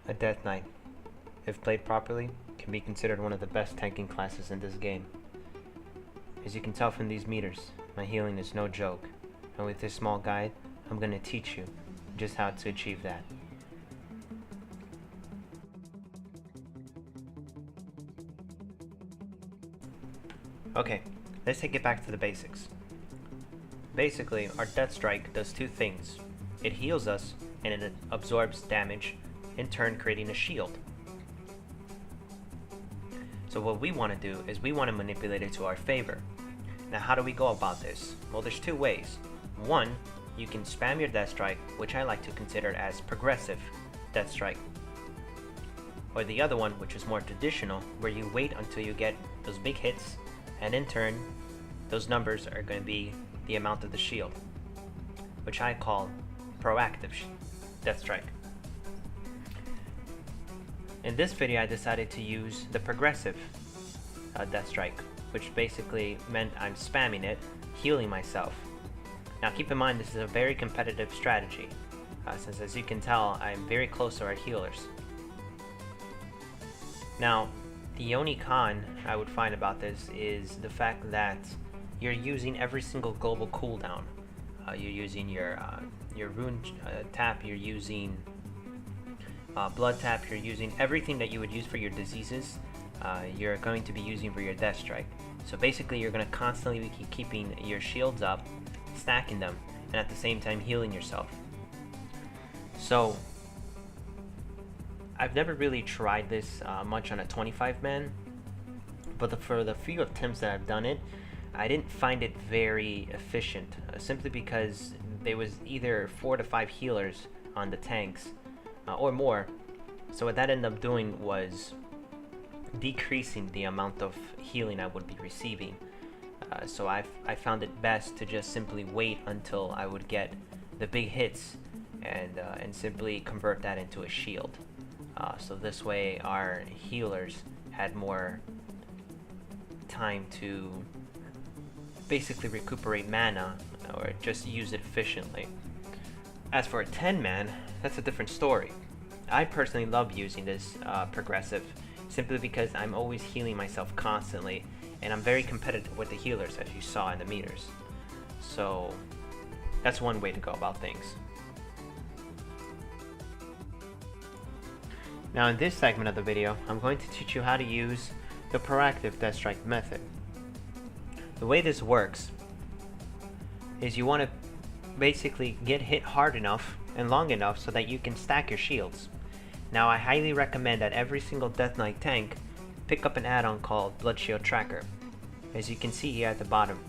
A Death Knight, if played properly, can be considered one of the best tanking classes in this game. As you can tell from these meters, my healing is no joke, and with this small guide, I'm going to teach you just how to achieve that. Okay, let's take it back to the basics. Basically, our Death Strike does two things. It heals us, and it absorbs damage, in turn creating a shield. So what we want to do is we want to manipulate it to our favor. Now how do we go about this? Well, there's two ways. One, you can spam your Death Strike, which I like to consider as progressive Death Strike. Or the other one, which is more traditional, where you wait until you get those big hits, and in turn, those numbers are going to be the amount of the shield, which I call proactive Death Strike. In this video, I decided to use the progressive Death Strike, which basically meant I'm spamming it, healing myself. Now keep in mind, this is a very competitive strategy, since as you can tell, I'm very close to our healers. Now, the only con I would find about this is the fact that you're using every single global cooldown. You're using your rune tap, you're using blood tap, you're using everything that you would use for your diseases, you're going to be using for your Death Strike. So basically you're going to constantly be keeping your shields up, stacking them, and at the same time healing yourself. So I've never really tried this much on a 25-man, but for the few attempts that I've done it, I didn't find it very efficient, simply because there was either 4 to 5 healers on the tanks, or more. So what that ended up doing was decreasing the amount of healing I would be receiving. So I found it best to just simply wait until I would get the big hits and simply convert that into a shield. So this way our healers had more time to basically recuperate mana or just use it efficiently. As for a 10-man, that's a different story. I personally love using this progressive simply because I'm always healing myself constantly, and I'm very competitive with the healers, as you saw in the meters. So that's one way to go about things. Now in this segment of the video, I'm going to teach you how to use the proactive Death Strike method. The way this works is you want to basically get hit hard enough and long enough so that you can stack your shields. Now I highly recommend that every single Death Knight tank pick up an add-on called Blood Shield Tracker. As you can see here at the bottom,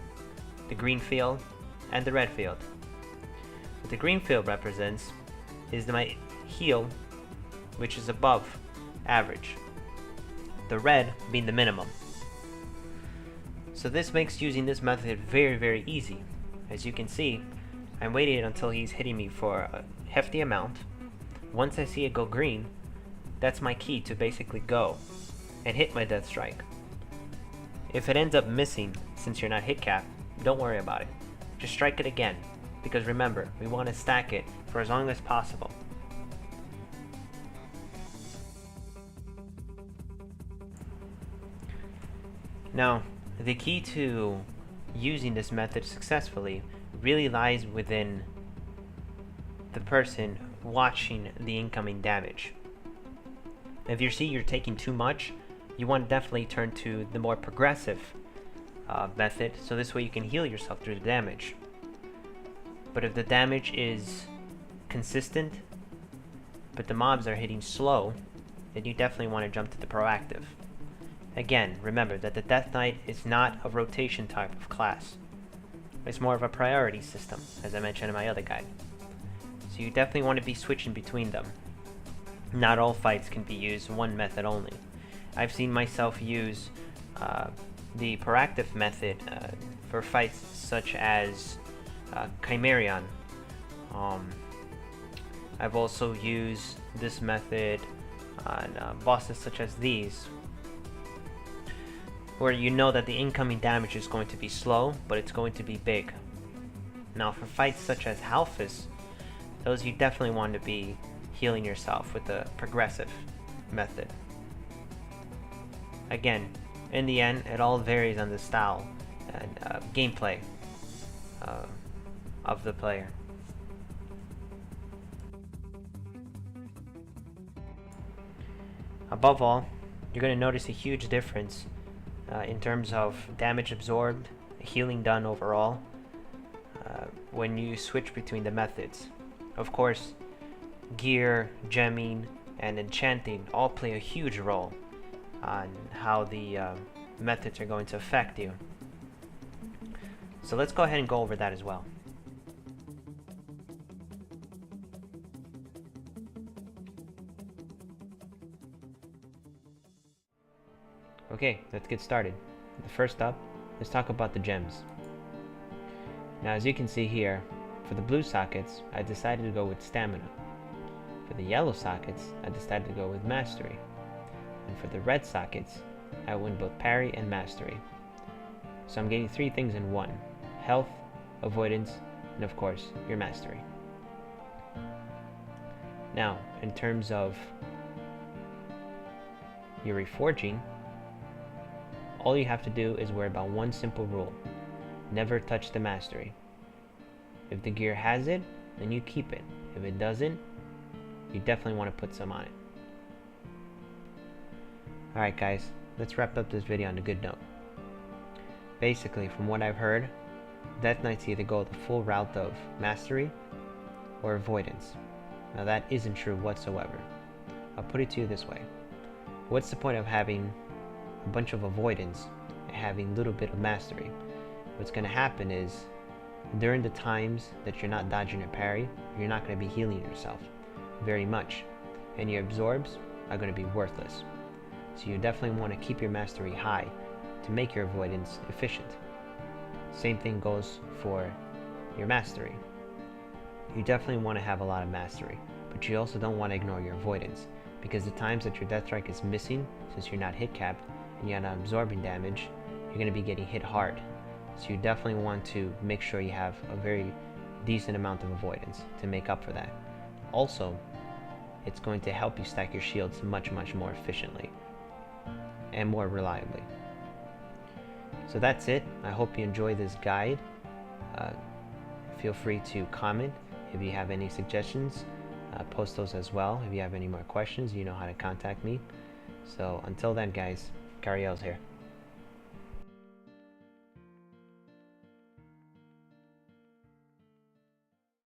the green field and the red field. What the green field represents is my heal, which is above average, the red being the minimum. So this makes using this method very easy. As you can see, I'm waiting until he's hitting me for a hefty amount. Once I see it go green, that's my key to basically go and hit my Death Strike. If it ends up missing, since you're not hit capped, don't worry about it. Just strike it again, because remember, we want to stack it for as long as possible. Now, the key to using this method successfully really lies within the person watching the incoming damage. If you see you're taking too much, you want to definitely turn to the more progressive method, so this way you can heal yourself through the damage. But if the damage is consistent, but the mobs are hitting slow, then you definitely want to jump to the proactive. Again, remember that the Death Knight is not a rotation type of class. It's more of a priority system, as I mentioned in my other guide. So you definitely want to be switching between them. Not all fights can be used one method only. I've seen myself use the proactive method for fights such as Chimerion. I've also used this method on bosses such as these, where you know that the incoming damage is going to be slow, but it's going to be big. Now for fights such as Halphus, those you definitely want to be healing yourself with the progressive method. Again, in the end, it all varies on the style and gameplay of the player. Above all, you're going to notice a huge difference in terms of damage absorbed, healing done overall, when you switch between the methods. Of course, gear, gemming, and enchanting all play a huge role on how the methods are going to affect you. So let's go ahead and go over that as well. Okay, let's get started. First up, let's talk about the gems. Now, as you can see here, for the blue sockets, I decided to go with stamina. For the yellow sockets, I decided to go with mastery. And for the red sockets, I went both parry and mastery. So I'm getting 3 things in one: health, avoidance, and of course, your mastery. Now, in terms of your reforging, all you have to do is worry about one simple rule: never touch the mastery. If the gear has it, then you keep it. If it doesn't, you definitely want to put some on it. Alright guys, let's wrap up this video on a good note. Basically, from what I've heard, Death Knights either go the full route of mastery or avoidance. Now that isn't true whatsoever. I'll put it to you this way: what's the point of having a bunch of avoidance and having a little bit of mastery? What's going to happen is, during the times that you're not dodging or parry, you're not going to be healing yourself very much, and your absorbs are going to be worthless. So you definitely want to keep your mastery high to make your avoidance efficient. Same thing goes for your mastery. You definitely want to have a lot of mastery, but you also don't want to ignore your avoidance, because the times that your death strike is missing, since you're not hit capped and you're not absorbing damage, you're going to be getting hit hard. So you definitely want to make sure you have a very decent amount of avoidance to make up for that. Also, it's going to help you stack your shields much more efficiently and more reliably. So that's it. I hope you enjoy this guide. Feel free to comment if you have any suggestions. Post those as well. If you have any more questions, you know how to contact me. So until then guys, Cariel's here.